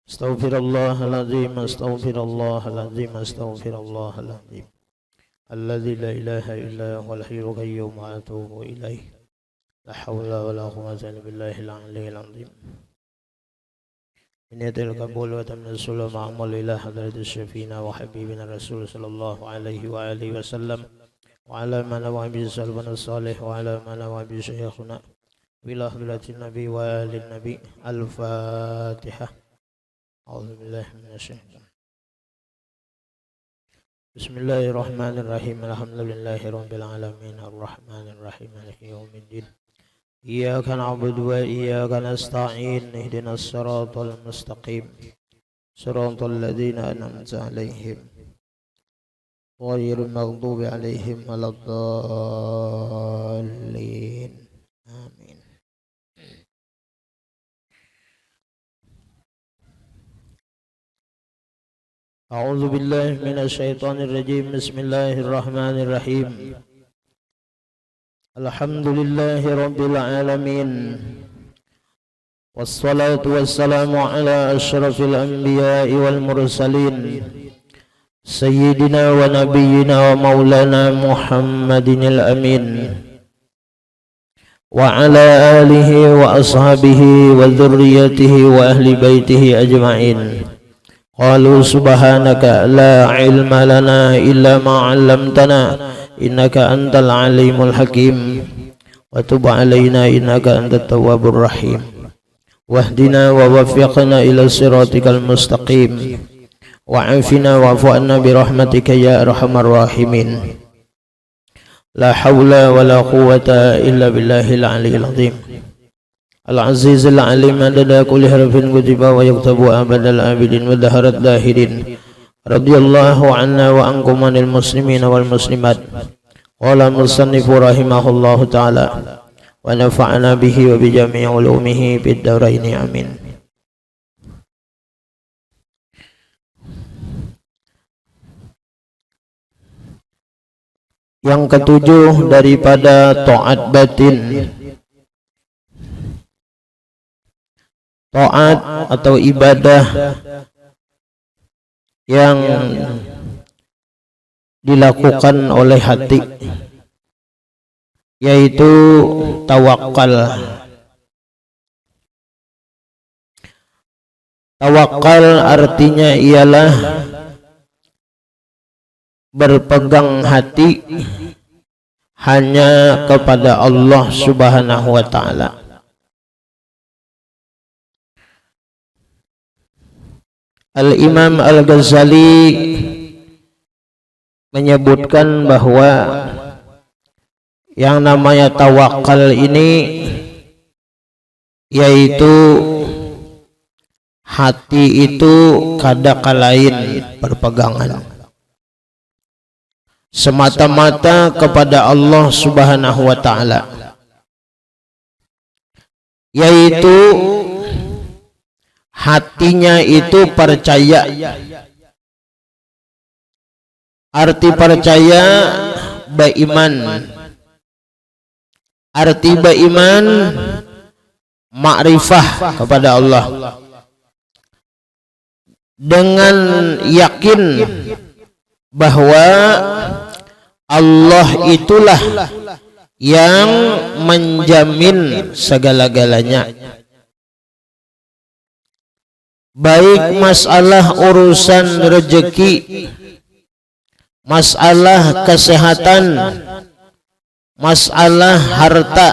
استغفر الله العظيم استغفر الله العظيم استغفر الله العظيم الذي لا إله إلا هو الحي القيوم وأتوب إليه لا حول ولا قوة إلا بالله العلي العظيم إن يدل القبول وتمن السلام معمول إلى حضرة الشفينا وحبيبنا الرسول صلى الله عليه وآله وسلم وعلى من نوى به سلفنا الصالح وعلى من نوى به شيخنا إلى حضرة النبي وآل النبي. الفاتحة. أعوذ بالله من الشيطان. بسم الله الرحمن الرحيم. الحمد لله رب العالمين الرحمن الرحيم مالك يوم الدين. إياك نعبد وإياك نستعين اهدنا الصراط المستقيم صراط الذين أنعمت عليهم غير المغضوب عليهم ولا الضالين. آمين. أعوذ بالله من الشيطان الرجيم. بسم الله الرحمن الرحيم. الحمد لله رب العالمين والصلاة والسلام على أشرف الأنبياء والمرسلين سيدنا ونبينا ومولانا محمد الأمين وعلى آله وأصحابه وذريته وأهل بيته أجمعين. قالوا سبحانك لا علم لنا إلا ما علمتنا إنك أنت العليم الحكيم وتب علينا إنك أنت التواب الرحيم واهدنا ووفقنا إلى صراطك المستقيم وعافنا واعف عنا برحمتك يا أرحم الراحمين. لا حول ولا قوة إلا بالله العلي العظيم العزيز العليم عدد كل حرف كتب ويكتب أبد الآبدين ودهر الداهرين. رضي الله عنا وعنكم عن المسلمين والمسلمات. قال المصنف رحمه الله تعالى ونفعنا به وبجميع علومه في الدارين آمين. Yang ketujuh daripada taat batin. Taat atau ibadah yang dilakukan oleh hati, yaitu tawakal. Tawakal artinya ialah berpegang hati hanya kepada Allah Subhanahu wa ta'ala. Al-Imam Al-Ghazali menyebutkan bahwa yang namanya tawakal ini yaitu hati itu kadakalain berpegangan semata-mata kepada Allah Subhanahu wa ta'ala, yaitu hatinya itu percaya. Arti percaya beriman. Arti beriman makrifah kepada Allah, dengan yakin bahwa Allah itulah yang menjamin segala-galanya, baik masalah urusan rezeki, masalah kesehatan, masalah harta,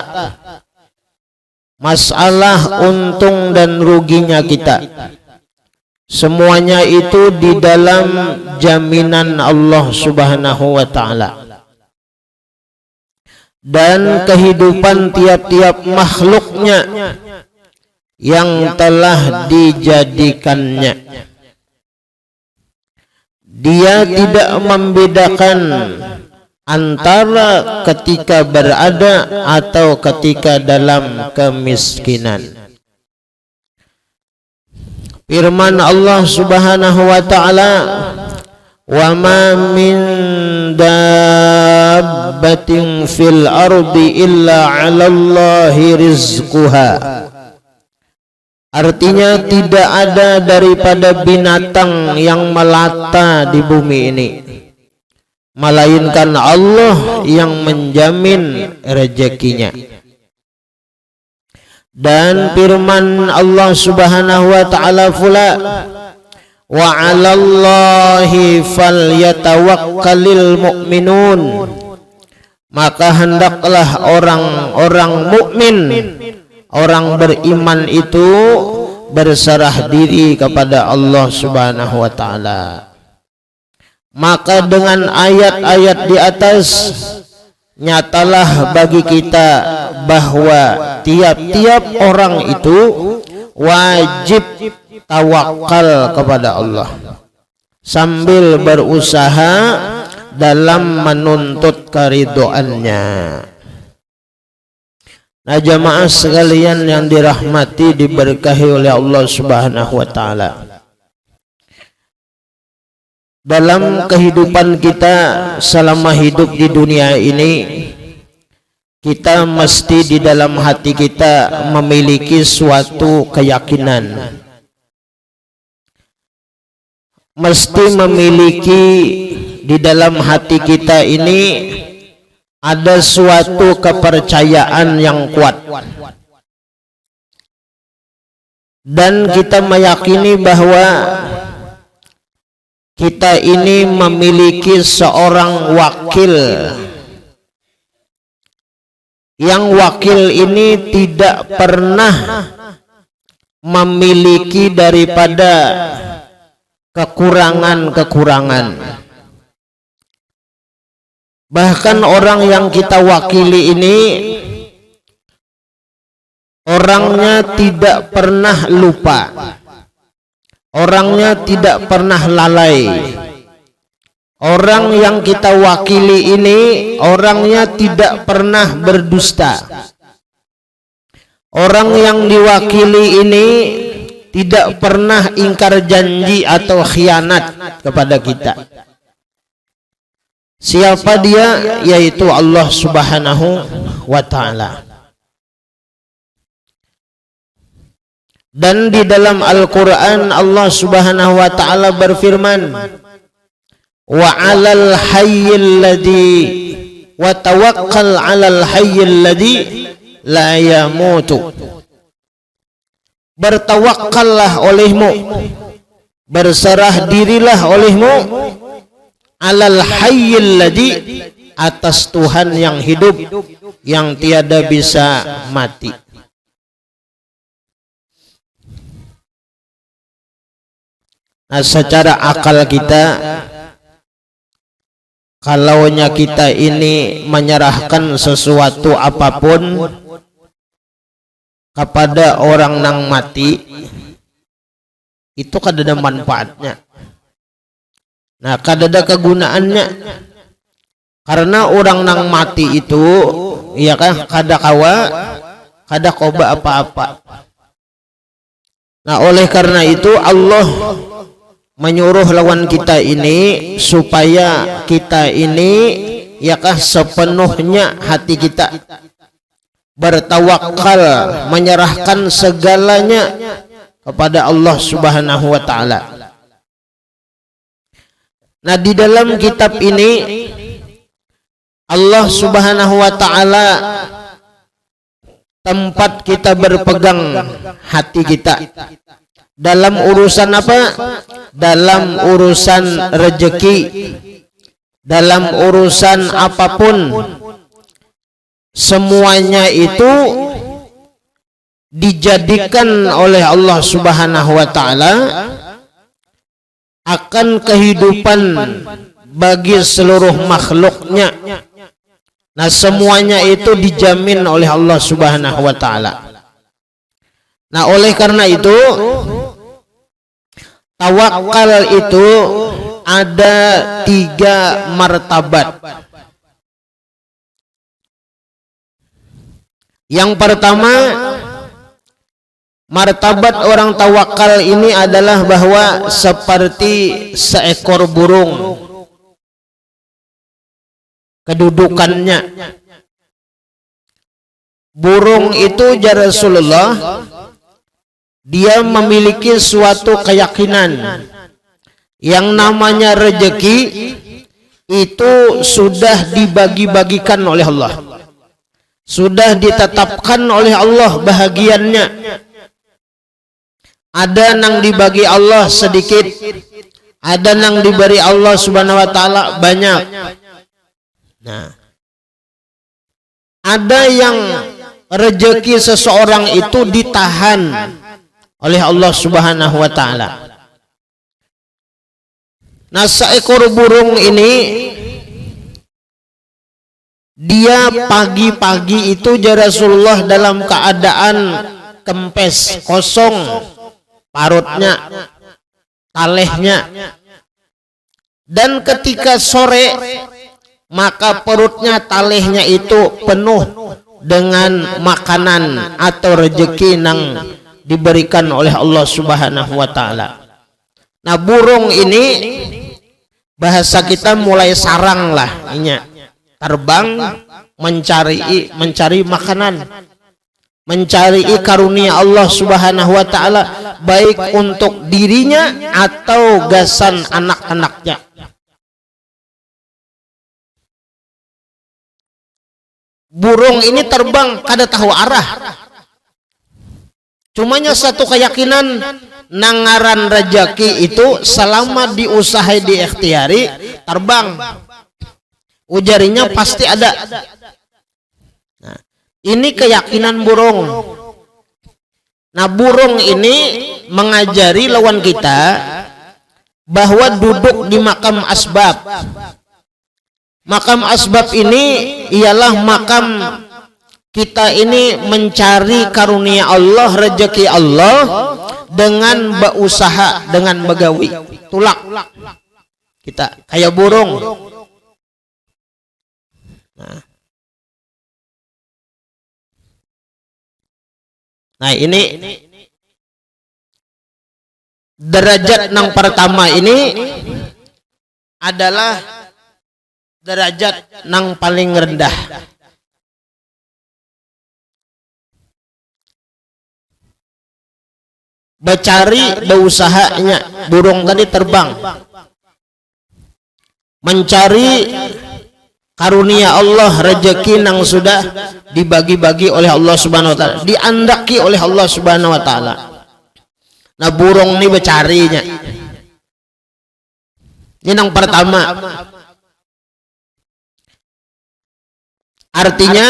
masalah untung dan ruginya kita. Semuanya itu di dalam jaminan Allah Subhanahu wa ta'ala. Dan kehidupan tiap-tiap makhluknya yang telah dijadikannya, dia tidak membedakan antara ketika berada atau ketika dalam kemiskinan. Firman Allah Subhanahu wa ta'ala, wa ma min dabbatin fil ardi illa 'ala Allahi rizquha. Artinya tidak ada daripada binatang yang melata di bumi ini, melainkan Allah yang menjamin rezekinya. Dan firman Allah Subhanahu wa taala pula, wa 'alallahi falyatawakkalul mu'minun. Maka hendaklah orang-orang mukmin, orang beriman itu berserah diri kepada Allah Subhanahu wa taala. Maka dengan ayat-ayat di atas nyatalah bagi kita bahwa tiap-tiap orang itu wajib tawakal kepada Allah sambil berusaha dalam menuntut keridhoannya. Nah, jamaah sekalian yang dirahmati diberkahi oleh Allah Subhanahu wa taala. Dalam kehidupan kita selama hidup di dunia ini, kita mesti di dalam hati kita memiliki suatu keyakinan. Mesti memiliki di dalam hati kita ini ada suatu kepercayaan yang kuat. Dan kita meyakini bahwa kita ini memiliki seorang wakil, yang wakil ini tidak pernah memiliki daripada kekurangan-kekurangan. Bahkan orang yang kita wakili ini orangnya tidak pernah lupa, orangnya tidak pernah lalai. Orang yang kita wakili ini orangnya tidak pernah berdusta. Orang yang diwakili ini tidak pernah ingkar janji atau khianat kepada kita. Siapa dia? Yaitu Allah Subhanahu wa taala. Dan di dalam Al-Quran Allah Subhanahu wa ta'ala berfirman, wa 'alal hayyil ladzi wa tawakkal 'alal hayyil ladzi la yamutu. Bertawakkallah olehmu, berserah dirilah olehmu 'alal hayyil ladzi, atas Tuhan yang hidup, yang tiada bisa mati. Nah, secara akal kita, kalaunya kita ini menyerahkan sesuatu apapun kepada orang nang mati, itu kada ada manfaatnya. Nah, kada ada kegunaannya. Karena orang nang mati itu, ya kan, kada koba apa-apa. Nah, oleh karena itu Allah menyuruh lawan kita ini supaya kita ini, ya kah, sepenuhnya hati kita bertawakal, menyerahkan segalanya kepada Allah Subhanahu wa taala. Nah, di dalam kitab ini Allah Subhanahu wa taala tempat kita berpegang hati kita. Dalam urusan apa? Dalam urusan rezeki, dalam urusan apapun, semuanya itu dijadikan oleh Allah Subhanahu wa taala akan kehidupan bagi seluruh makhluknya. Nah, semuanya itu dijamin oleh Allah Subhanahu wa taala. Nah, oleh karena itu tawakal itu ada 3 martabat. Yang pertama, martabat orang tawakal ini adalah bahwa seperti seekor burung kedudukannya. Burung itu, ya Rasulullah, dia memiliki suatu keyakinan yang namanya rezeki itu sudah dibagi-bagikan oleh Allah, sudah ditetapkan oleh Allah bahagiannya. Ada yang dibagi Allah sedikit, ada yang diberi Allah Subhanahu wa taala banyak. Nah, ada yang rezeki seseorang itu ditahan oleh Allah Subhanahu wa taala. Nah, seekor burung ini dia pagi-pagi itu ya Rasulullah dalam keadaan kempes, kosong parutnya, talehnya, dan ketika sore maka perutnya, talehnya itu penuh dengan makanan atau rezeki yang diberikan oleh Allah Subhanahu wa taala. Nah, burung ini bahasa kita mulai sarang lah, terbang mencari makanan, mencari karunia Allah Subhanahu wa taala, baik untuk dirinya atau gasan anak-anaknya. Burung ini terbang kada tahu arah. Cumanya satu keyakinan, nangaran rezeki itu selama diusaha diikhtiari terbang. Ujarinya pasti ada. Nah, ini keyakinan burung. Nah, burung ini mengajari lawan kita bahwa duduk di makam asbab. Makam asbab ini ialah makam kita ini mencari karunia Allah, rezeki Allah dengan berusaha, dengan begawi. Tulak. Kita kayak burung. Nah, ini derajat yang pertama ini adalah derajat yang paling rendah. Bercari, beusahanya, burung tadi terbang mencari karunia Allah, rezeki yang sudah dibagi-bagi oleh Allah Subhanahu wa taala, diandaki oleh Allah Subhanahu wa taala. Nah, burung ini bercarinya. Ini yang pertama. Artinya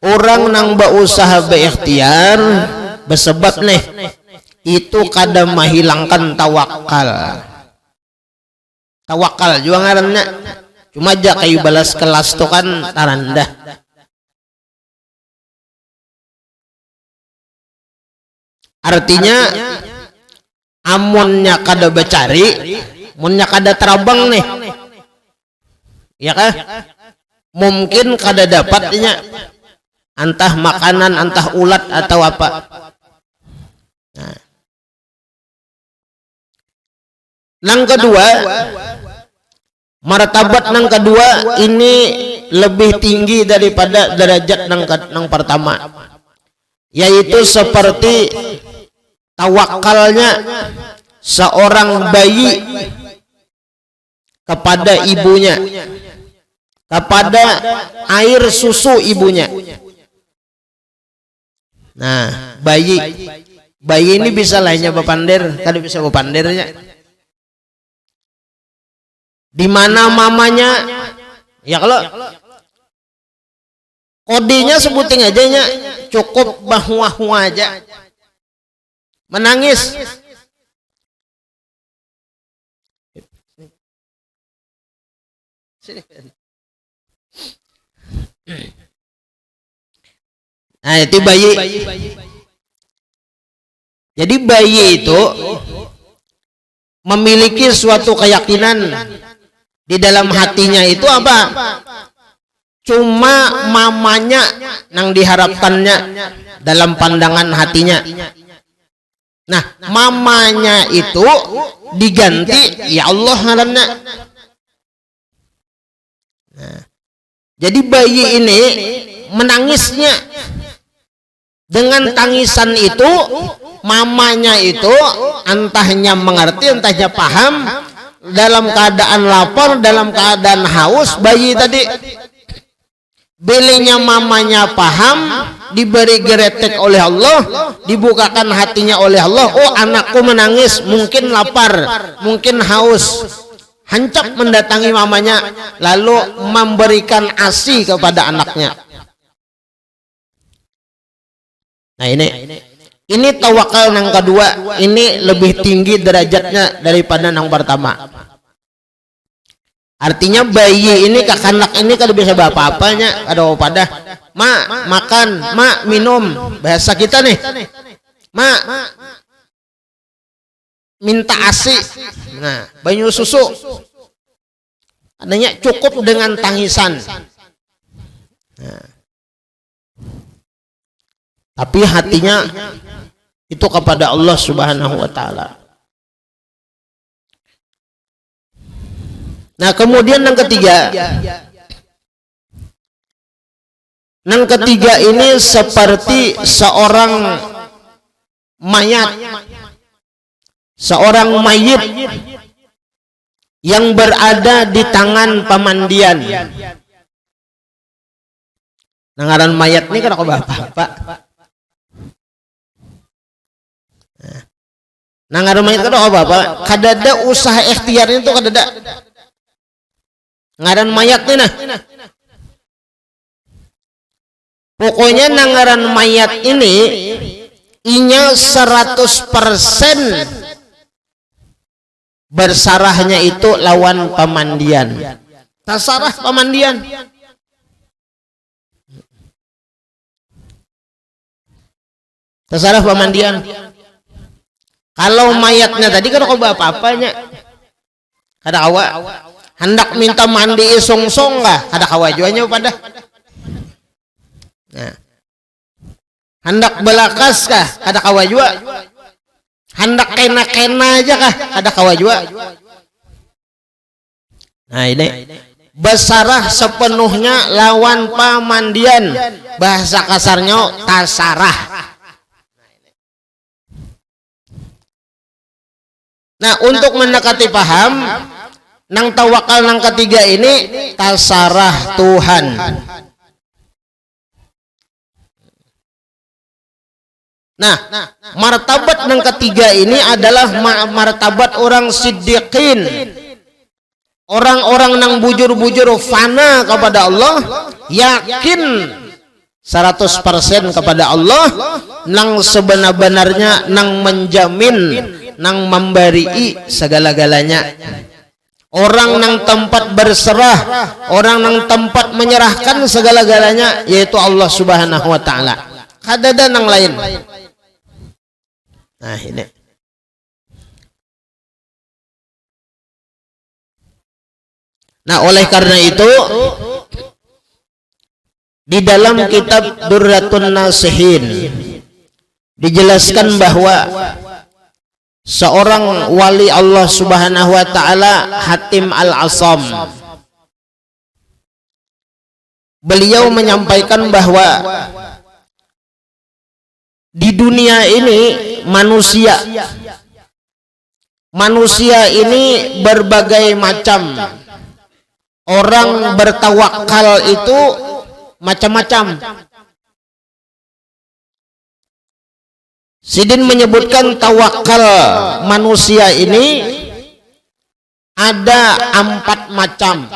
orang yang berusaha berikhtiar bersebab nih itu kadang menghilangkan tawakal. Tawakal juga ngarannya. Cuma aja kayu balas kelas tuh kan tarandah. Artinya amunnya kada becari, munnya kada terabang nih, ya kah? Mungkin kada dapatnya, entah makanan, entah ulat atau apa. Nah, yang kedua, martabat yang kedua ini lebih tinggi daripada derajat yang pertama, yaitu seperti tawakalnya seorang bayi kepada ibunya, kepada air susu ibunya. Nah, bayi ini bisa lainnya bepandir, kada bisa bepandirnya. Di mana mamanya? Ya kalau kodenya sebutin aja nya, cukup bahwa aja. Menangis. Nah, itu bayi. Jadi bayi itu memiliki suatu keyakinan di dalam hatinya itu apa? Cuma mamanya yang diharapkannya dalam pandangan hatinya. Nah, mamanya itu diganti ya Allah ngaranna. Nah, jadi bayi ini menangisnya, dengan tangisan itu mamanya itu entahnya mengerti, entahnya paham, dalam keadaan lapar, dalam keadaan haus. Bayi tadi belinya mamanya paham, diberi geretek oleh Allah, dibukakan hatinya oleh Allah. Oh, anakku menangis, mungkin lapar, mungkin haus. Hancap mendatangi mamanya, lalu memberikan ASI kepada anaknya. Nah, ini tawakal yang kedua. Ini lebih tinggi derajatnya daripada yang pertama. Artinya bayi ini, kakanak ini kalau bisa apa-apanya, ada pada mak makan, mak minum, bahasa kita nih, mak minta ASI, nah banyu susu, adanya cukup dengan tangisan. Nah, tapi hatinya itu kepada Allah Subhanahu wa Ta'ala. Nah, kemudian yang ketiga, ini seperti seorang mayat, seorang mayit yang berada di tangan pemandian. Nangaran mayat ini kan aku bapak. Nangaran mayat kan aku bapak. Kadada usaha ikhtiarnya itu kadada. Ngaran mayat nih nah. Pokoknya nangaran mayat ini inya 100% bersarahnya itu lawan pemandian. Tasarah pemandian. Tasarah pemandian. Kalau mayatnya tadi kan kok apa-apanya. Kada awak hendak minta mandi isong-song lah, kada kawajuannya pada. Nah, hendak belakas kah, kada kawajua. Hendak kena-kena aja kah, kada kawajua. Nah, ini bersarah sepenuhnya lawan pemandian, bahasa kasarnya tasarah. Nah, untuk mendekati paham nang tawakal nang ketiga ini tasarah Tuhan. Nah, martabat yang ketiga ini adalah martabat orang siddiqin. Orang-orang yang bujur-bujur fana kepada Allah, yakin 100% kepada Allah, nang sebenar-benarnya nang menjamin, nang memberi segala-galanya. Orang nang tempat berserah, orang nang tempat menyerahkan segala-galanya, yaitu Allah Subhanahu wa Ta'ala. Kadada nang lain. Nah, ini. Nah, oleh karena itu di dalam kitab Durratun Nasihin dijelaskan bahwa seorang wali Allah Subhanahu wa Ta'ala, Hatim Al-Asam, beliau menyampaikan bahwa di dunia ini manusia ini berbagai macam. Orang bertawakal itu macam-macam. Sidin menyebutkan tawakal manusia ini ada 4 macam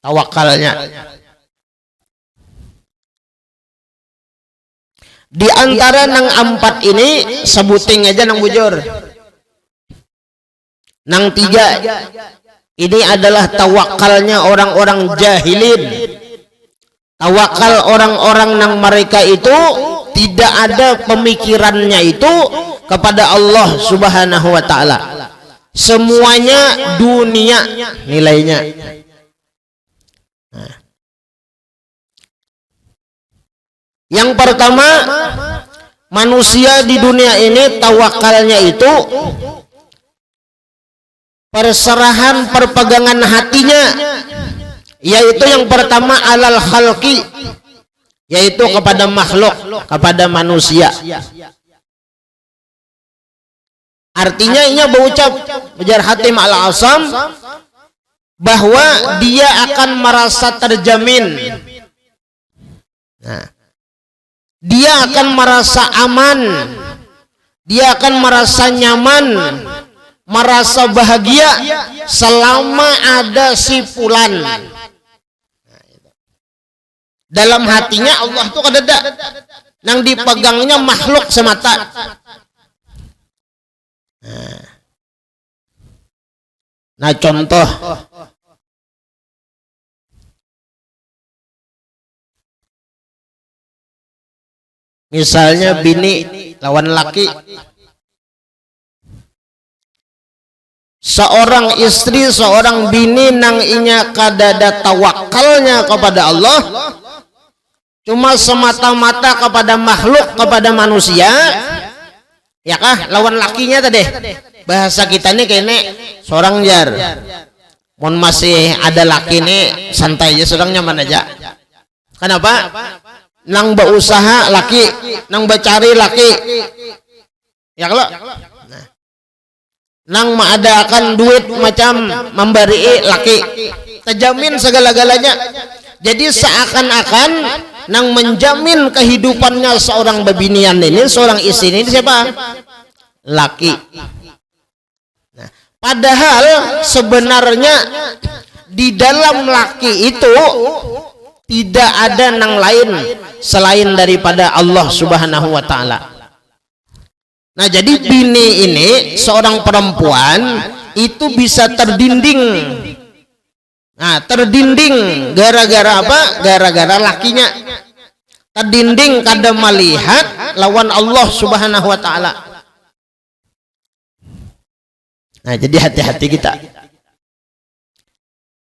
tawakalnya. Di antara nang 4 ini sebuting aja nang bujur. Nang 3 ini adalah tawakalnya orang-orang jahilin. Tawakal orang-orang nang mereka itu tidak ada pemikirannya itu kepada Allah Subhanahu wa Ta'ala. Semuanya dunia nilainya. Nah. Yang pertama, manusia di dunia ini tawakalnya itu perserahan perpegangan hatinya, yaitu yang pertama alal khalqi, yaitu kepada makhluk, kepada manusia. Artinya ia berucap Ujar Hatim Al-Asam bahwa dia akan merasa terjamin. Nah, dia akan merasa aman, dia akan merasa nyaman, merasa bahagia selama ada si fulan. Dalam hatinya Allah itu kadada, nang dipegangnya makhluk semata. Nah contoh, misalnya bini lawan laki, seorang istri, seorang bini nang inya kadada tawakalnya kepada Allah, cuma semata-mata kepada makhluk, kepada manusia, ya kah? Lawan lakinya tadi. Bahasa kita nih kayaknya seorang jar. Mon masih ada laki nih santai aja, seorang nyaman aja. Kenapa? Nang berusaha laki, nang becari laki. Ya kalau nang mengadakan duit macam memberi laki, terjamin segala-galanya. Jadi seakan-akan nang menjamin kehidupannya seorang bebinian ini, seorang istri ini siapa? Laki. Nah, padahal sebenarnya di dalam laki itu tidak ada nang lain selain daripada Allah Subhanahu wa taala. Nah, jadi bini ini seorang perempuan itu bisa terdinding. Nah, terdinding gara-gara apa? Gara-gara lakinya. Terdinding kada melihat lawan Allah Subhanahu wa taala. Nah, jadi hati-hati kita.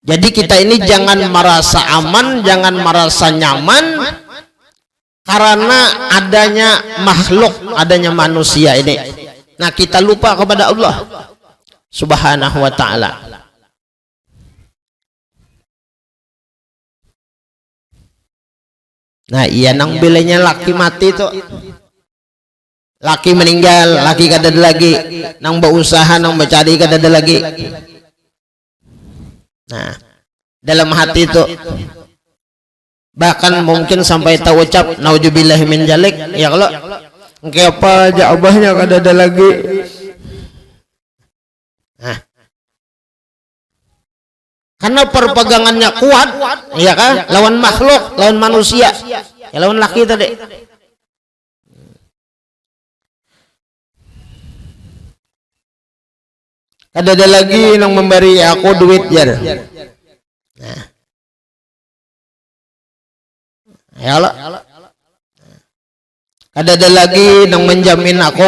Jadi kita ini jangan merasa aman, jangan merasa nyaman karena adanya makhluk, adanya manusia ini. Nah, kita lupa kepada Allah Subhanahu wa taala. Nah, iya nang bilanya laki mati tuh. Laki meninggal, laki kada ada lagi. Nang berusaha, nang mencari kada ada lagi. Nah, dalam hati itu bahkan mungkin sampai tahu ucap nauzubillah min jalik, ya kalau engke apa aja abahnya kada ada lagi. Nah, karena perpegangannya kuat, ya kan, lawan makhluk, lawan manusia, ya lawan laki tadi. Kada ada lagi yang memberi aku duit jar. Nah, ya Allah. Kada ada lagi yang menjamin aku.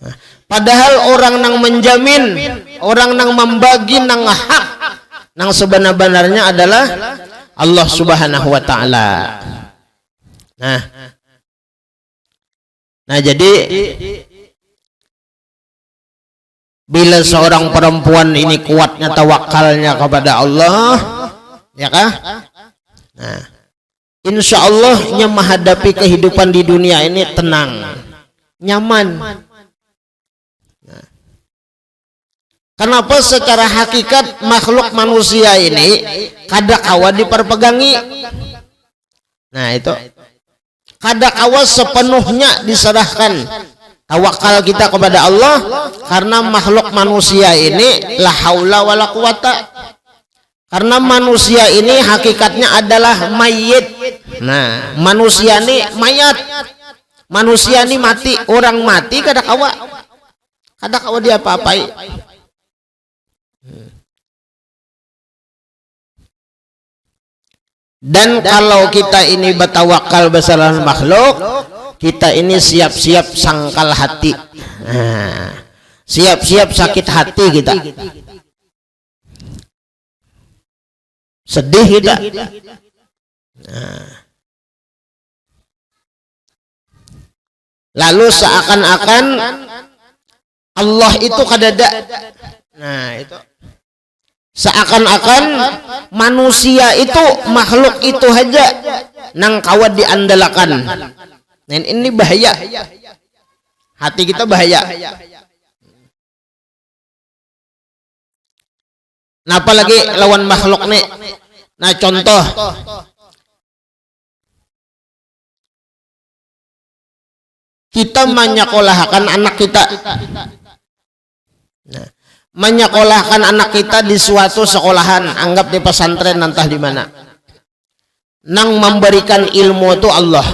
Nah, padahal orang yang menjamin, orang yang membagi nang hak, nang sebenar-benarnya adalah Allah Subhanahu wa taala. Nah jadi bila seorang perempuan ini kuatnya tawakalnya kepada Allah, ya kah? Nah, insya Allah nya menghadapi kehidupan di dunia ini tenang, nyaman. Nah, kenapa secara hakikat makhluk manusia ini kada kawa diperpegangi? Nah itu kada kawa sepenuhnya diserahkan tawakal kita kepada Allah, karena makhluk manusia ini la haula wala quwata, karena manusia ini hakikatnya adalah mayit. Nah, manusia ini mayat, manusia ini mati, orang mati kada kawa dia apa-apai. Dan kalau kita ini bertawakal bersama makhluk, kita ini siap-siap sangkal hati, siap-siap sakit hati kita, sedih kita. Lalu seakan-akan Allah itu kadada. Nah itu seakan-akan manusia itu, makhluk itu aja nang kawat diandalkan. Dan ini bahaya, hati kita bahaya. Nah apalagi lawan makhluk nih. Nah contoh, kita menyekolahkan anak kita. Nah, menyekolahkan anak kita di suatu sekolahan, anggap di pesantren entah di mana. Nang memberikan ilmu itu Allah.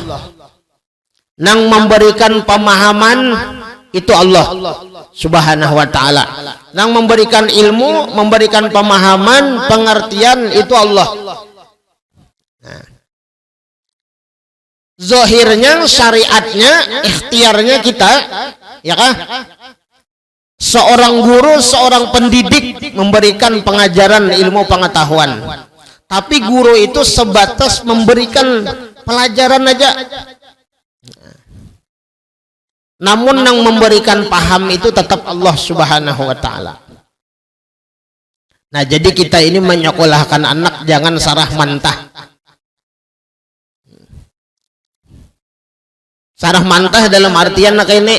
Nang memberikan pemahaman itu Allah Subhanahu wa ta'ala. Nang memberikan ilmu, memberikan pemahaman, pengertian itu Allah. Nah, zahirnya, syariatnya, ikhtiarnya kita, ya kan? Seorang guru, seorang pendidik memberikan pengajaran ilmu pengetahuan. Tapi guru itu sebatas memberikan pelajaran aja. Namun yang memberikan paham itu tetap Allah Subhanahu wa ta'ala. Nah jadi kita ini menyekolahkan anak jangan sarah mantah. Sarah mantah dalam artian ini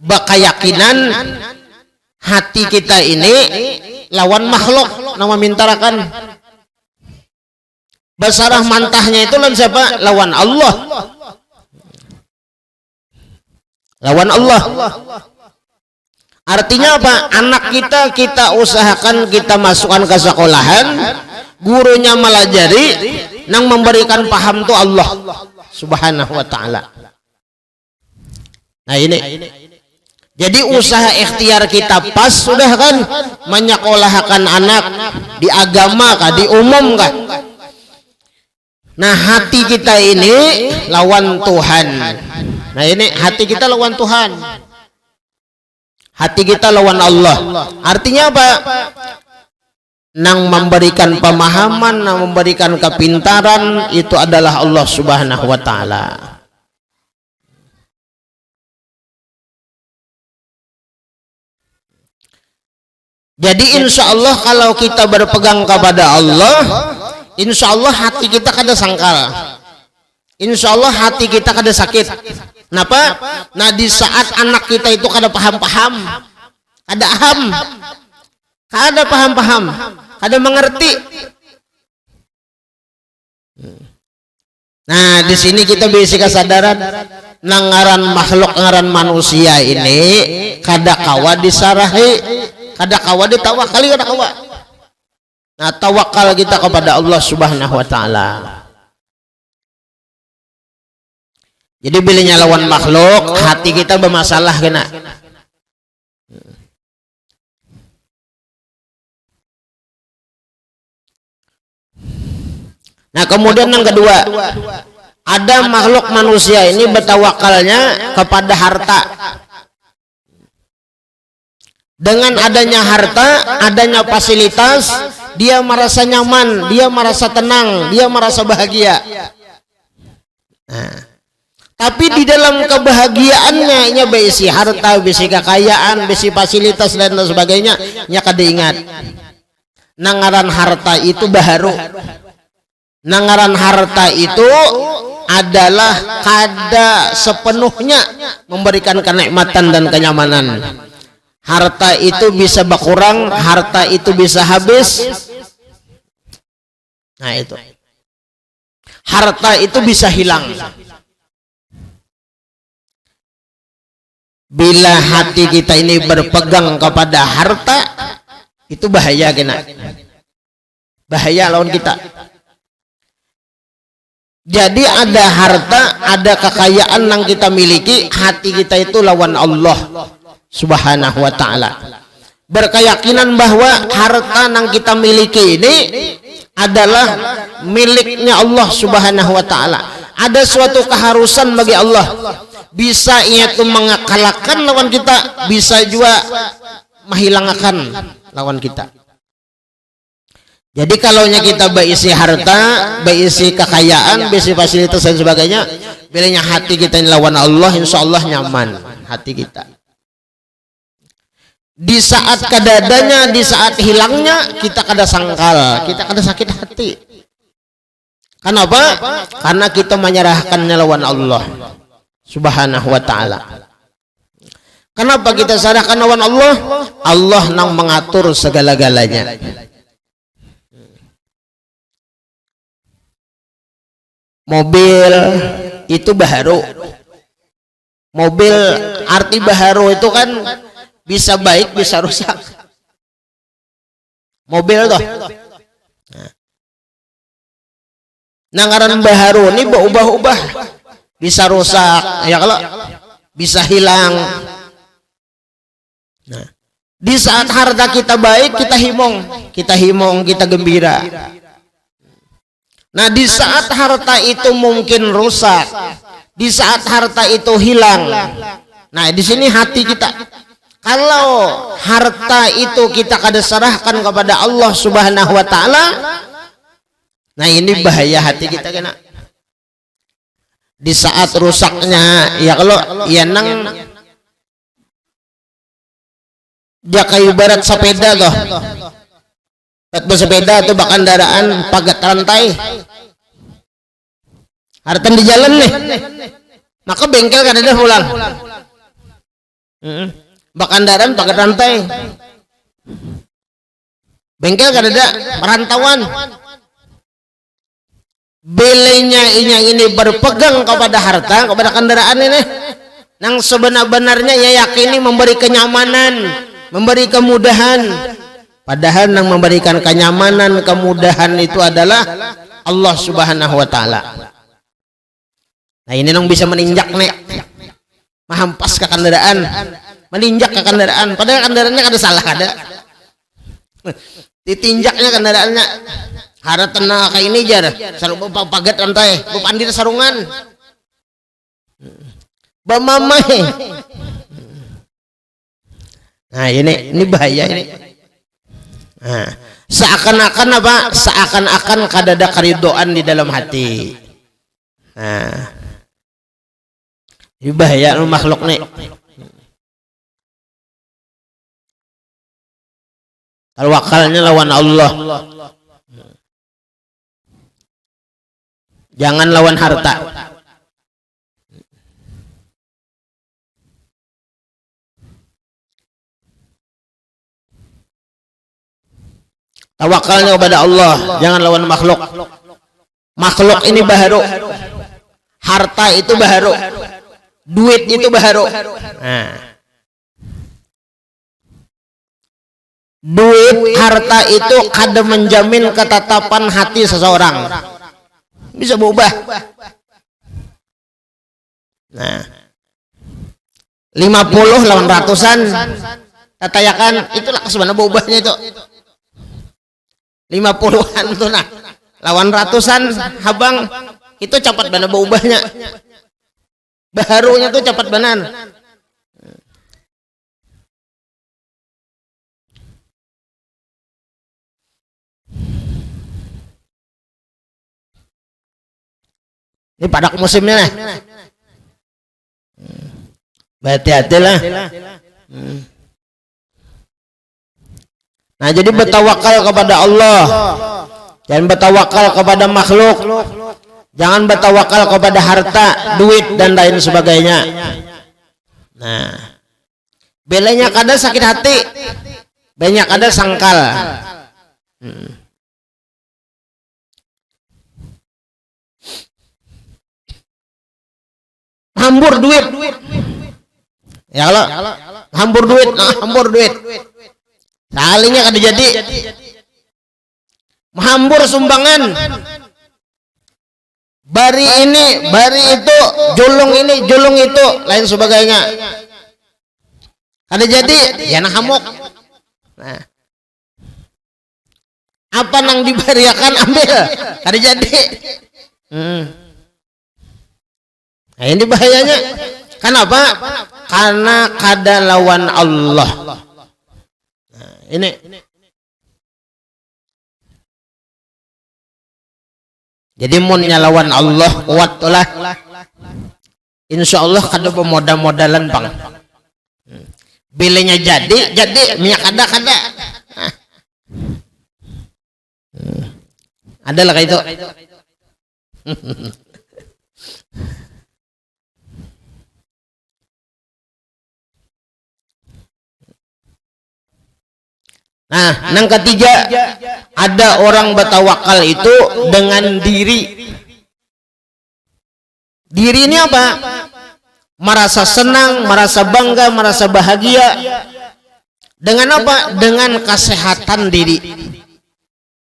bakayakinan hati kita ini lawan makhluk nama mintarakan. Basarah mantahnya itu lawan siapa? Lawan Allah. Lawan Allah. Artinya apa? Anak kita usahakan kita masukkan ke sekolahan, gurunya melajari, nang memberikan paham tuh Allah Subhanahu wa ta'ala. Nah ini. Jadi usaha ikhtiar kita pas sudah kan menyekolahkan anak di agama kah, di umum kah? Nah hati kita ini lawan Tuhan. Nah ini hati kita lawan Tuhan. Hati kita lawan Allah. Artinya apa? Nang memberikan pemahaman, nang memberikan kepintaran itu adalah Allah Subhanahu wa ta'ala. Jadi insya Allah kalau kita berpegang kepada Allah, insya Allah hati kita kada sangkal. Insya Allah hati kita kada sakit. Kenapa? Nah di saat anak kita itu kada paham-paham, kada aham, kada paham-paham, kada mengerti. Nah di sini kita bisa kesadaran nangaran makhluk ngaran manusia ini kada kawa disarahi, kada kawa ditawakali, kada kawa. Nah tawakal kita kepada Allah Subhanahu wa ta'ala. Jadi bilanya lawan makhluk, hati kita bermasalah kena. Nah kemudian yang kedua, ada makhluk manusia ini bertawakalnya kepada harta. Dengan adanya harta, adanya fasilitas, dia merasa nyaman, dia merasa tenang, dia merasa bahagia. Nah, tapi di dalam kebahagiaannya nya berisi harta, berisi kekayaan, berisi fasilitas dan sebagainya, nya kada ingat. Nangaran harta itu baharu. Nangaran harta itu adalah kada sepenuhnya memberikan kenikmatan dan kenyamanan. Harta itu bisa berkurang, harta itu bisa habis. Nah itu. Harta itu bisa hilang. Bila hati kita ini berpegang kepada harta, itu bahaya kena. Bahaya lawan kita. Jadi ada harta, ada kekayaan yang kita miliki, hati kita itu lawan Allah Subhanahu wa ta'ala. Berkeyakinan bahwa harta yang kita miliki ini adalah miliknya Allah Subhanahu wa ta'ala. Ada suatu keharusan bagi Allah. Bisa ia itu mengakalkan lawan kita, bisa juga menghilangkan lawan kita. Jadi kalau kita berisi harta, berisi kekayaan, berisi fasilitas dan sebagainya, bilanya hati kita yang lawan Allah, insya Allah nyaman hati kita. Di saat kadadanya, di saat hilangnya, kita kada sangkal, kita kada sakit hati. Kenapa? Karena kita menyerahkannya lawan Allah Subhanahu wa ta'ala. Kenapa kita serahkan lawan Allah? Allah yang mengatur segala-galanya. Mobil itu baharu. Mobil arti baharu itu kan bisa baik bisa rusak. Mobil toh. Nah ngaran baharu ini berubah-ubah, bisa rusak, ya kalau bisa hilang. Nah, di saat harta kita baik kita himong, kita gembira. Nah di saat harta itu mungkin rusak, di saat harta itu hilang, nah di sini hati kita. Kalau harta itu kita kada serahkan kepada Allah Subhanahu wa taala, nah ini bahaya hati kita kena. Di saat rusaknya, ya kalau ya nang dia kayak ibarat sepeda toh. Bersepeda atau bahkan kendaraan pagat rantai. Harta di jalan nih. Maka bengkel kan ada pulang. Bahkan kendaraan pagat rantai. Bengkel kan ada perantauan. Belenya ini berpegang kepada harta, kepada kendaraan ini, yang sebenar-benarnya ya yakini memberi kenyamanan, memberi kemudahan. Padahal yang memberikan kenyamanan, kemudahan itu adalah Allah Subhanahu wa taala. Nah ini yang bisa meninjak nek, mahampas ke kendaraan, meninjak ke kendaraan. Padahal kendaraannya kada salah ada. Ditinjaknya kendaraannya. Harap tenang kayak ini jar, sarung pagat rantai, pandir sarungan, bamamai. Nah ini bahaya ini. Nah, seakan-akan apa? Seakan-akan kada ada keridoan di dalam hati. Nah, ini bahaya lu makhluk nih. Tawakalnya lawan Allah. Jangan lawan harta. Tawakalnya kepada Allah, jangan lawan makhluk. Makhluk ini baharu. Harta itu baharu. Duit itu baharu. Nah. Duit, harta itu kada menjamin ketetapan hati seseorang. Bisa berubah. Nah, 50 lawan ratusan, tatayakan itulah sebenarnya berubahnya itu. 50-an tuh nah, lawan ratusan, habang itu cepat benar berubahnya. Baharunya tuh cepat benar. Ini padak musimnya nih. Hati-hati lah. Nah jadi bertawakal kepada Allah, jangan bertawakal kepada makhluk, jangan bertawakal kepada harta, duit dan lain sebagainya. Nah belanya kada sakit hati, banyak ada sangkal. Hambur duit, ya Allah, hambur duit, hambur duit. Salingnya kada jadi, menghambur sumbangan. Bari ini, bari itu, julung ini, julung itu, lain sebagainya. Kada jadi, ya nak hamuk. Nah, apa nang dibariakan ambil, kada jadi. Nah ini bahayanya. Kenapa? Karena kada lawan Allah. Nah, ini. Jadi mun nyalawan Allah kuat lah. Insya Allah kada pemodal-modalan bang. Bilenya jadi minyak kada. Ada lah kayak itu. Nah, yang ketiga, ada orang bertawakal itu dengan diri. Diri ini apa? Merasa senang, merasa bangga, merasa bahagia. Dengan apa? Dengan kesehatan diri.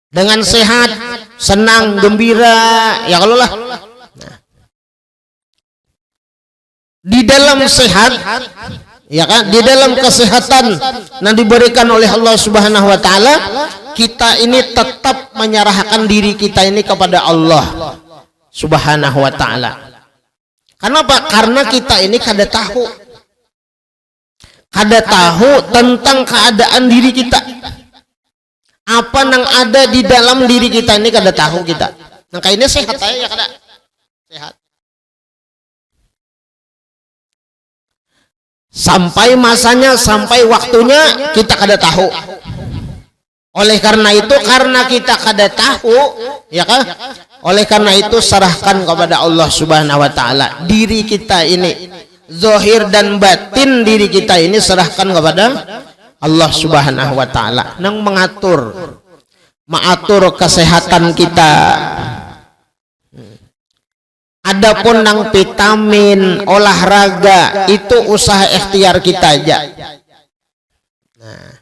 Dengan sehat, senang, gembira, ya kalau lah. Nah. Di dalam sehat, ya kan? Di dalam kesehatan yang diberikan oleh Allah Subhanahu wa taala, kita ini tetap menyerahkan diri kita ini kepada Allah Subhanahu wa taala. Kenapa? Karena kita ini kada tahu tentang keadaan diri kita. Apa yang ada di dalam diri kita ini kada tahu kita. Maka ini sehat aja ya kada? Sehat. Sampai masanya, sampai waktunya kita kada tahu. Oleh karena itu, karena kita kada tahu, ya kan? Oleh karena itu serahkan kepada Allah Subhanahu wa taala. Diri kita ini, zahir dan batin diri kita ini serahkan kepada Allah Subhanahu wa taala nang mengatur kesehatan kita. Adapun nang vitamin, olahraga itu usaha ikhtiar kita aja. Nah.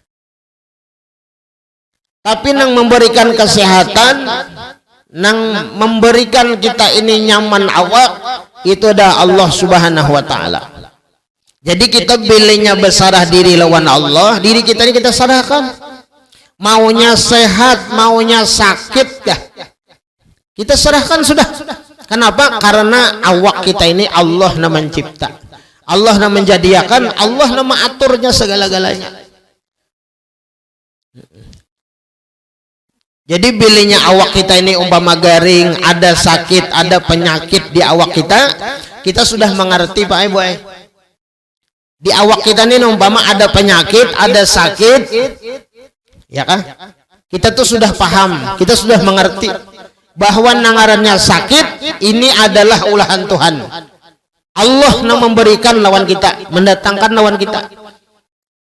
Tapi nang memberikan kesehatan, nang memberikan kita ini nyaman awak, itu adalah Allah Subhanahu wa taala. Jadi kita bilingnya bersarah diri lawan Allah, diri kita ini kita sarahkan. Maunya sehat, maunya sakit ya. Kita serahkan sudah. Kenapa? Karena awak kita ini Allah yang mencipta. Allah yang menjadikan, Allah yang mengaturnya segala-galanya. Jadi bilingnya awak kita ini umpama garing, ada sakit, ada penyakit di awak kita sudah mengerti Pak Ibu. Di awak kita ini umpama ada penyakit, ada sakit, ya kan? Kita tuh sudah paham, kita sudah mengerti bahwa nangarannya sakit ini adalah ulahan Tuhan. Allah yang memberikan lawan kita, mendatangkan lawan kita.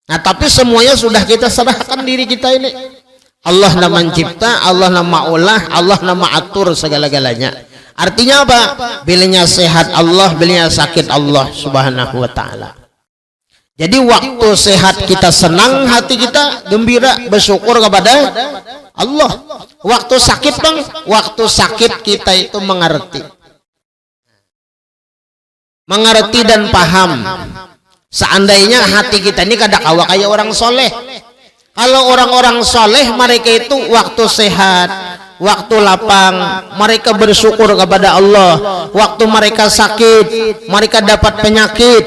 Nah, tapi semuanya sudah kita serahkan diri kita ini. Allah yang mencipta, Allah yang maulah, Allah yang mengatur segala-galanya. Artinya apa? Bilanya sehat Allah, bilanya sakit Allah Subhanahu wa taala. Jadi waktu sehat kita senang, hati kita gembira, bersyukur kepada Allah. Waktu sakit Bang, waktu sakit kita itu mengerti dan paham. Seandainya hati kita ini kada kawa kayak orang soleh. Kalau orang-orang soleh, mereka itu waktu sehat, waktu lapang, mereka bersyukur kepada Allah. Waktu mereka sakit, mereka dapat penyakit,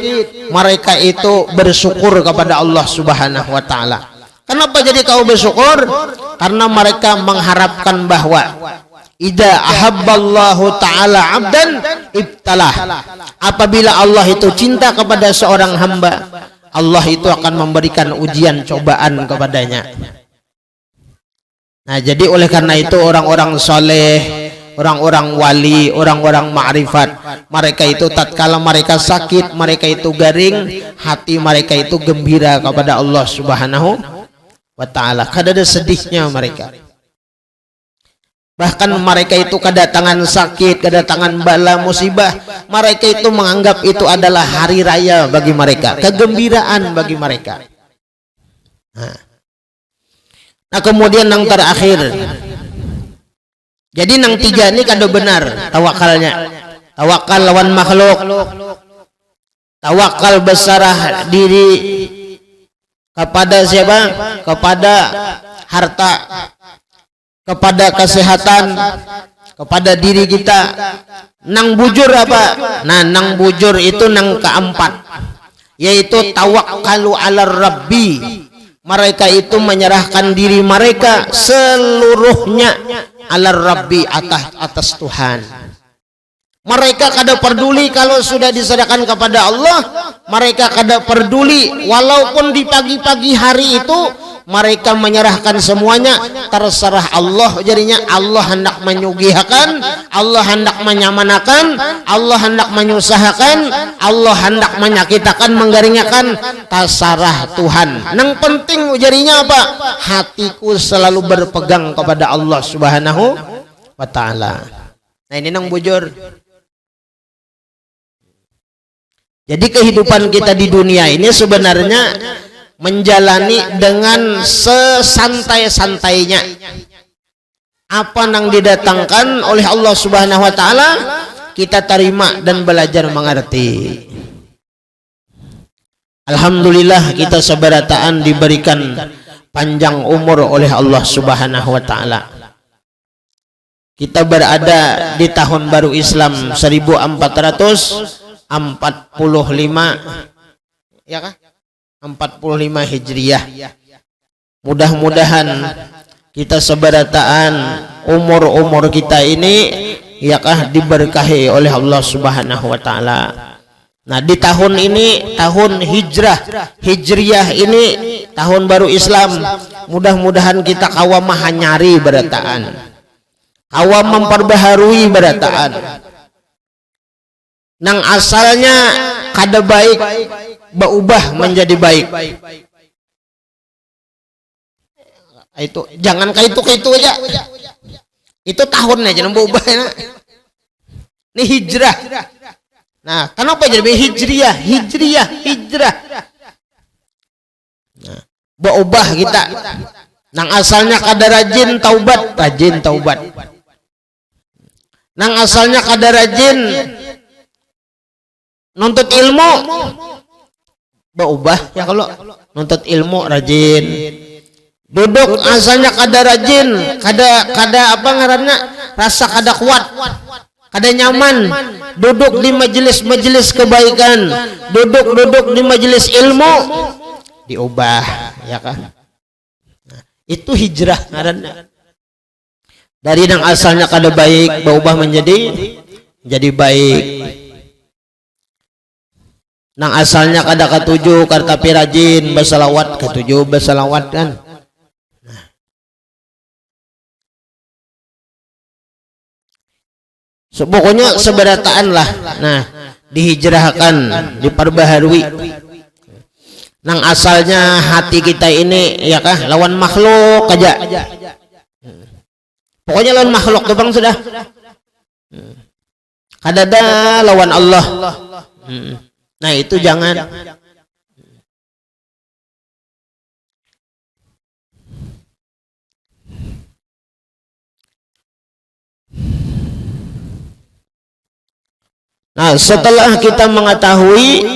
mereka itu bersyukur kepada Allah Subhanahu wa taala. Kenapa jadi kau bersyukur? Karena mereka mengharapkan bahwa idza ahabballahu ta'ala 'abdan ibtalah. Apabila Allah itu cinta kepada seorang hamba, Allah itu akan memberikan ujian cobaan kepadanya. Nah, jadi oleh karena itu orang-orang soleh, orang-orang wali, orang-orang ma'rifat, mereka itu tatkala mereka sakit, mereka itu garing, hati mereka itu gembira kepada Allah Subhanahu wa ta'ala. Kada ada sedihnya mereka. Bahkan mereka itu kedatangan sakit, kedatangan bala musibah, mereka itu menganggap itu adalah hari raya bagi mereka, kegembiraan bagi mereka. Nah kemudian yang terakhir, jadi yang tiga ini kada benar tawakalnya. Tawakal lawan makhluk, tawakal bersarah diri kepada siapa? Kepada harta, kepada kesehatan, kepada diri kita. Nang bujur apa? Nah, nang bujur itu nang keempat, yaitu tawakkalu ala rabbi. Mereka itu menyerahkan diri mereka seluruhnya ala rabbi, atas Tuhan. Mereka kada peduli kalau sudah diserahkan kepada Allah, mereka kada peduli walaupun di pagi-pagi hari itu mereka menyerahkan semuanya, terserah Allah. Jadinya Allah hendak menyugihkan, Allah hendak menyamanakan, Allah hendak menyusahkan, Allah hendak menyakitakan, menggaringakan, terserah Tuhan. Yang penting jadinya apa? Hatiku selalu berpegang kepada Allah Subhanahu wa ta'ala. Nah ini nang bujur. Jadi kehidupan kita di dunia ini sebenarnya menjalani dengan sesantai-santainya. Apa yang didatangkan oleh Allah Subhanahu wa taala kita terima dan belajar mengerti. Alhamdulillah kita seberataan diberikan panjang umur oleh Allah Subhanahu wa taala. Kita berada di tahun baru Islam 1445 ya kah? 45 Hijriah. Mudah-mudahan kita seberataan umur kita ini ya kah diberkahi oleh Allah Subhanahu wa taala. Nah, di tahun ini tahun Hijriah ini tahun baru Islam, mudah-mudahan kita kawamah nyari berataan. Awam memperbaharui berataan. Nang asalnya kada baik berubah menjadi baik. Itu jangan kayak itu aja. Itu tahunnya jangan berubah ya. Ini hijrah. Nah, kenapa jadi hijrah? Nah, berubah kita. Nang asalnya kada rajin taubat. Nang asalnya kada rajin nuntut ilmu, berubah ya kalau nuntut ilmu rajin. Duduk asalnya kada rajin, kada apa ngaranna, rasa kada kuat, kada nyaman. Duduk di majelis kebaikan, duduk di majelis ilmu, diubah ya kan. Nah, itu hijrah ngaranna. Dari yang asalnya kada baik berubah menjadi baik. Nang asalnya kada katuju tapi rajin bersalawat, katuju bersalawat kan. Pokoknya seberataan lah. Nah, dihijrahkan, diperbaharui. Nang asalnya hati kita ini ya kah lawan makhluk aja. Pokoknya lawan makhluk tuh bang sudah. Kadada lawan Allah. Nah itu jangan. Nah setelah kita mengetahui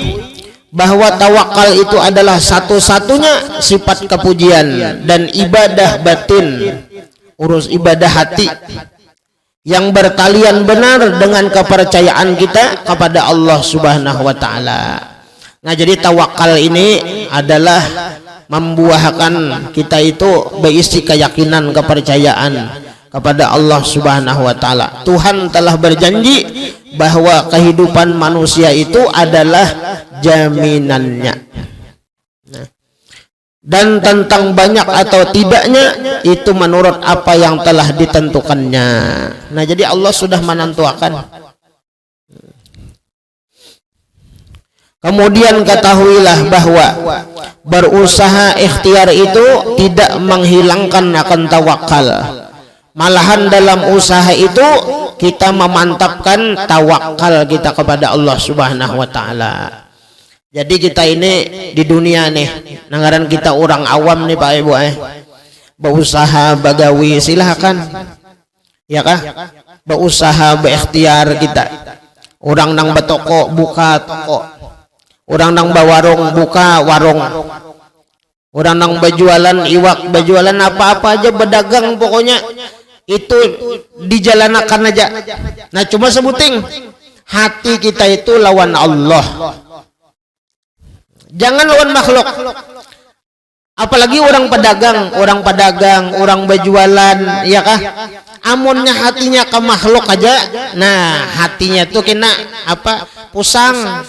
bahwa tawakal itu adalah satu-satunya sifat kepujian dan ibadah batin, urus ibadah hati yang bertalian benar dengan kepercayaan kita kepada Allah Subhanahu wa taala. Nah, jadi tawakal ini adalah membuahkan kita itu berisi keyakinan, kepercayaan kepada Allah Subhanahu wa taala. Tuhan telah berjanji bahwa kehidupan manusia itu adalah jaminannya. Dan tentang banyak atau tidaknya itu menurut apa yang telah ditentukannya. Nah, jadi Allah sudah menentukan. Kemudian ketahuilah bahwa berusaha ikhtiar itu tidak menghilangkan akan tawakal. Malahan dalam usaha itu kita memantapkan tawakal kita kepada Allah Subhanahu wa taala. Jadi kita ini di dunia nih, nanggaran kita orang awam nih Pak Ibu berusaha bagawi silahkan, ya kah? Berusaha berikhtiar kita. Orang nang betoko buka toko, orang nang bawarung buka warung, orang nang berjualan iwak, berjualan apa-apa aja berdagang pokoknya itu dijalanakan aja. Nah cuma sebuting hati kita itu lawan Allah. Jangan lawan makhluk. Apalagi orang pedagang, orang berjualan, ya kah? Amunnya hatinya ke makhluk aja, nah hatinya tuh kena apa? Pusang.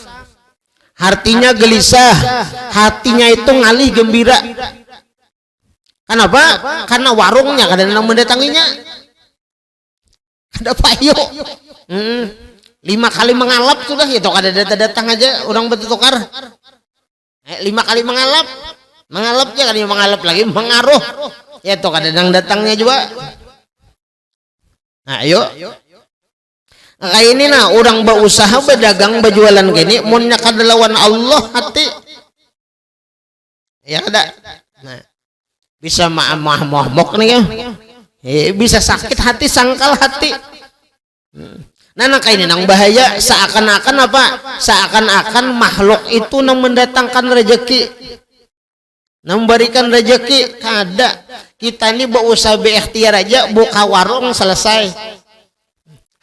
Hatinya gelisah, hatinya itu ngalih gembira. Kenapa? Karena warungnya kadang yang mendatanginya. Ada payu. 5 kali mengalap sudah itu kada datang aja orang bertukar. 5 kali mengalap ya kan mengalap lagi mengaruh ya toh kadang datangnya juga. Nah ayo Kayak ini nah orang berusaha berdagang berjualan gini munnya kada lawan Allah hati ya kada nah bisa mah-mah-mok nih ya bisa sakit hati sangkal hati nah kayak ini nang bahaya seakan-akan apa seakan-akan makhluk itu nang mendatangkan rezeki nang memberikan rezeki kada kita ini berusaha berikhtiar aja buka warung selesai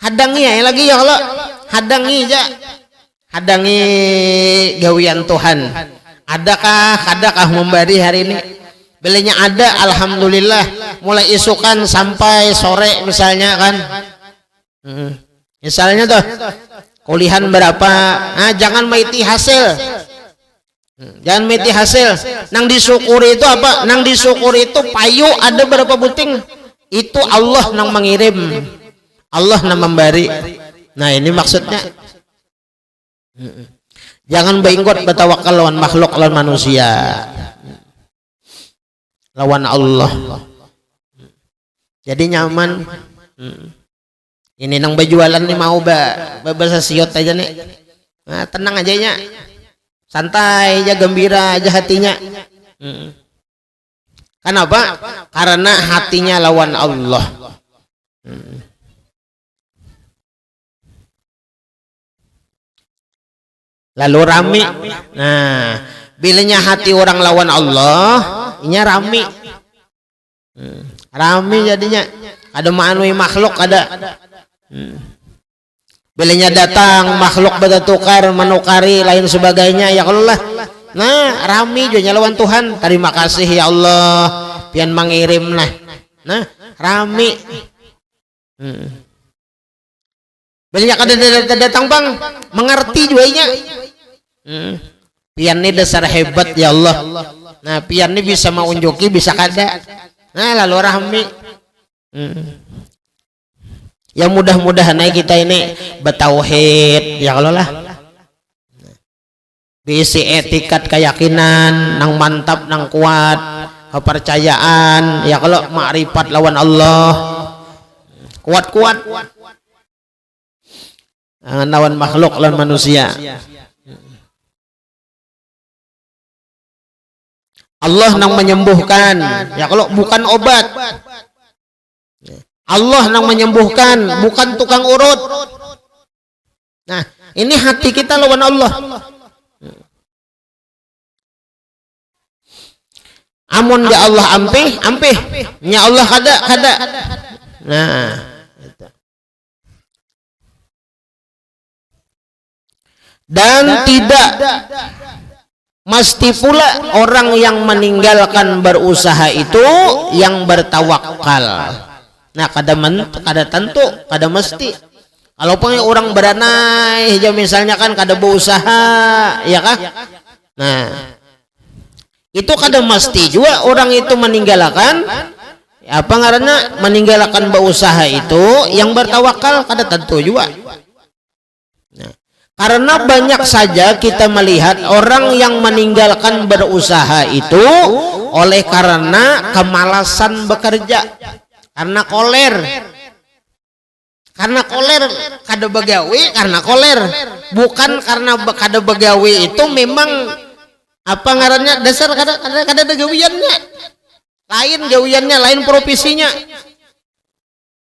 hadangi ya lagi ya Allah hadangi gawian Tuhan adakah memberi hari ini belinya ada alhamdulillah mulai isukan sampai sore misalnya kan misalnya tuh kuliahan berapa jangan maiti hasil nang disyukuri itu apa nang disyukuri itu payu ada berapa buting itu Allah nang mengirim Allah yang memberi. Nah ini maksudnya jangan beingkot bertawakal lawan makhluk lawan manusia lawan Allah jadi nyaman ini nang berjualan nih mau bahasa siot aja nih nah, tenang aja nya santai aja gembira aja hatinya kenapa karena hatinya lawan Allah lalu rami nah bilanya hati orang lawan Allah inya rami jadinya ada manui makhluk ada bilanya datang makhluk bertukar menukari lain sebagainya ya Allah nah rami juga lawan Tuhan terima kasih ya Allah pian mengirim nah rami banyak ada datang bang mengerti juga nya pian ini dasar hebat ya Allah nah pian ini bisa mengunjuki bisa kada nah lalu rahmi ya mudah-mudahan kita ini bertauhid ya Allah lah diisi etikat keyakinan nang mantap nang kuat kepercayaan ya kalau makrifat lawan Allah kuat-kuat lawan makhluk lawan manusia Allah nang menyembuhkan ya kalau bukan obat Allah nang menyembuhkan bukan tukang urut nah ini hati kita lawan Allah amun ya Allah ampih ya Allah kada nah dan tidak mesti pula orang yang meninggalkan berusaha itu yang bertawakal. Nah, kada tentu, kada mesti. Kalaupun orang beranai, ya misalnya kan kada berusaha, ya kah? Nah, itu kada mesti juga orang itu meninggalkan apa ngaranna meninggalkan berusaha itu yang bertawakal kada tentu juga. Karena banyak saja kita melihat orang yang meninggalkan berusaha itu oleh karena kemalasan bekerja, karena koler kada begawe karena koler, bukan karena kada begawe itu memang apa ngarannya dasar kada ada gawiannya, lain gawiannya lain profesinya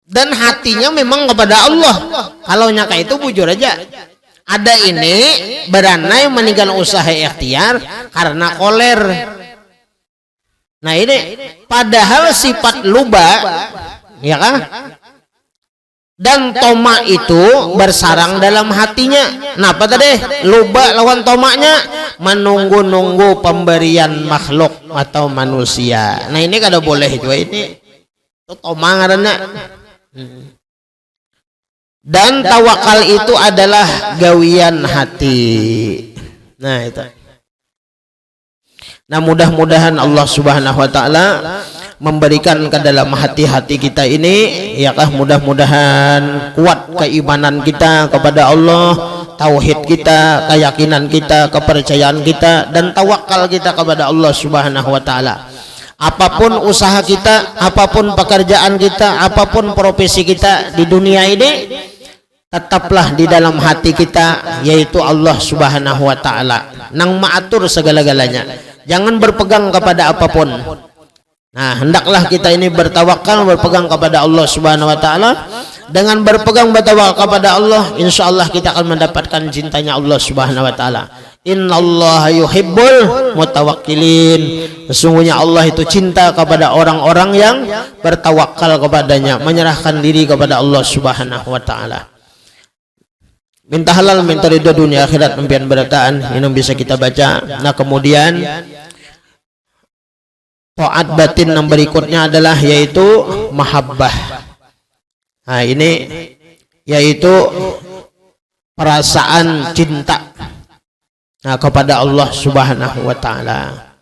dan hatinya memang kepada Allah. Kalau nyaka itu bujur aja. Ada ini beranai meninggal usaha ikhtiar karena koler. Nah ini padahal sifat luba ya kan dan toma itu bersarang dalam hatinya. Nah apa tadi luba lawan tomaknya menunggu-nunggu pemberian makhluk atau manusia. Nah ini kada boleh juga ini itu toma ngaranna. Dan tawakal itu adalah gawian hati. Nah itu. Nah mudah-mudahan Allah Subhanahu wa taala memberikan ke dalam hati-hati kita ini ya kah, mudah-mudahan kuat keimanan kita kepada Allah, tauhid kita, keyakinan kita, kepercayaan kita dan tawakal kita kepada Allah Subhanahu wa taala. Apapun usaha kita, apapun pekerjaan kita, apapun profesi kita di dunia ini, tetaplah di dalam hati kita, yaitu Allah Subhanahu wa taala nang maatur segala-galanya. Jangan berpegang kepada apapun. Nah, hendaklah kita ini bertawakal, berpegang kepada Allah Subhanahu wa taala. Dengan berpegang bertawakal kepada Allah, insyaallah kita akan mendapatkan cintanya Allah Subhanahu wa taala. Innallaha yuhibbul mutawakkilin. Sesungguhnya Allah itu cinta kepada orang-orang yang bertawakal kepadanya, menyerahkan diri kepada Allah Subhanahu wa taala. Minta halal, minta ridho dunia akhirat impian berataan, ini bisa kita baca. Nah, kemudian taat batin yang berikutnya adalah yaitu mahabbah. Nah, ini yaitu perasaan cinta kepada Allah Subhanahu wa taala.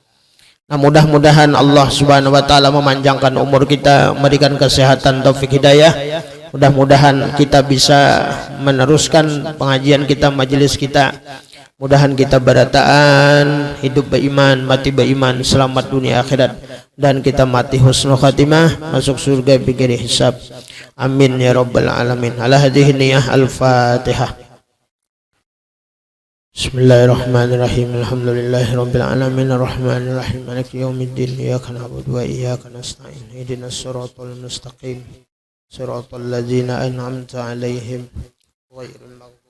Nah, mudah-mudahan Allah Subhanahu wa taala memanjangkan umur kita, memberikan kesehatan, taufik hidayah. Mudah-mudahan kita bisa meneruskan pengajian kita, majelis kita. Mudahan kita berataan, hidup beriman, mati beriman, selamat dunia akhirat, dan kita mati husnul khatimah, masuk surga bighairi hisab. Amin ya rabbal alamin. Ala hadhihi niyah al-Fatihah. Bismillahirrahmanirrahim. Alhamdulillahi rabbil alamin, arrahmanir rahim, maliki yaumiddin, iyyaka na'budu wa iyyaka nasta'in. Ihdinas siratal mustaqim, siratal ladzina an'amta 'alaihim ghairil maghdubi.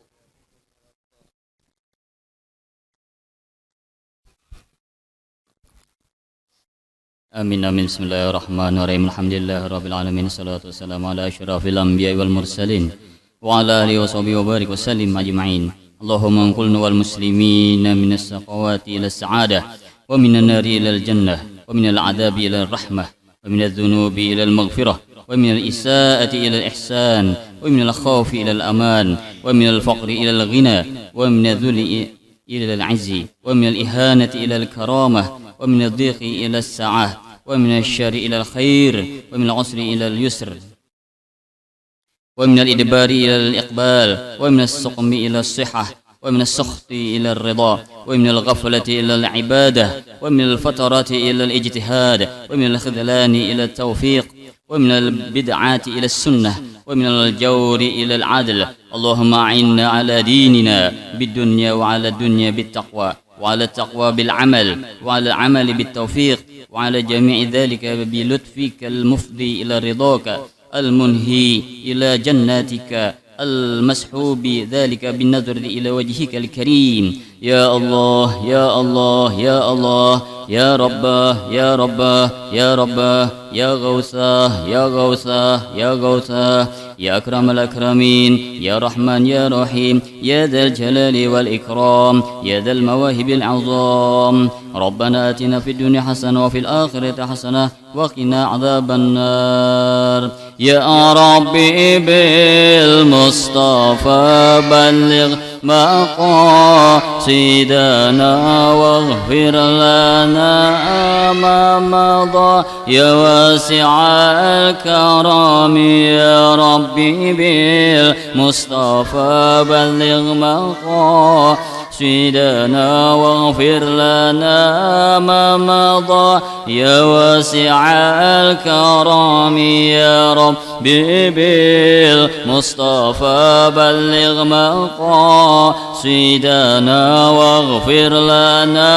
Amin amin. Bismillahirrahmanirrahim. Alhamdulillahi rabbil alamin. Salatu wassalamu ala asyrafil anbiya'i wal mursalin wa ala alihi wa sahbihi wa barik wa sallim ajma'in. Allahumma anqulna wal muslimina minas saqawati ila sa'adah wa minan nari ila al-jannah wa minal adabi ila ar-rahmah wa minadh dhunubi ila al-maghfirah wa minal isaa'ati ila al-ihsan wa minal khawfi ila al-aman wa minal faqri ila al-ghina wa minadh dhulli ila al-'izzi wa minal ihanati ila al-karamah wa minadh dhiqi ila as-sa'ah ومن الشر إلى الخير ومن العسر إلى اليسر ومن الإدبار إلى الإقبال ومن السقم إلى الصحة ومن السخط إلى الرضا ومن الغفلة إلى العبادة ومن الفترات إلى الاجتهاد ومن الخذلان إلى التوفيق ومن البدعات إلى السنة ومن الجور إلى العدل. اللهم أعنا على ديننا بالدنيا وعلى الدنيا بالتقوى وعلى التقوى بالعمل وعلى العمل بالتوفيق وعلى جميع ذلك بلطفك المفضي إلى رضاك المنهي إلى جناتك المسحوب ذلك بالنظر إلى وجهك الكريم. يا الله يا الله يا الله يا رباه يا رباه يا رباه يا غوثاه يا غوثاه يا غوثاه يا أكرم الأكرمين يا رحمن يا رحيم يا ذا الجلال والإكرام يا ذا المواهب العظام. ربنا آتنا في الدنيا حسنة وفي الآخرة حسنة وقنا عذاب النار. يا ربي بالمصطفى بلغ مقاصدنا واغفر لنا ما مضى يا واسع الكرم. يا ربي بالمصطفى بلغ مقاصدنا واغفر لنا ما مضى يا واسع الكرم. يا ربي بالمصطفى بلغ مقاصدنا واغفر لنا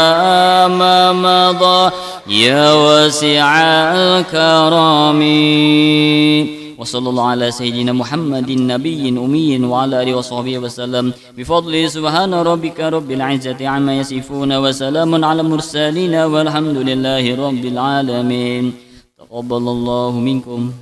ما مضى يا واسع الكرم. وصلى الله على سيدنا محمد نبي أمي وعلى آله وصحبه وسلم بفضله. سبحان ربك رب العزة عما يصفون وسلام على المرسلين والحمد لله رب العالمين. تقبل الله منكم.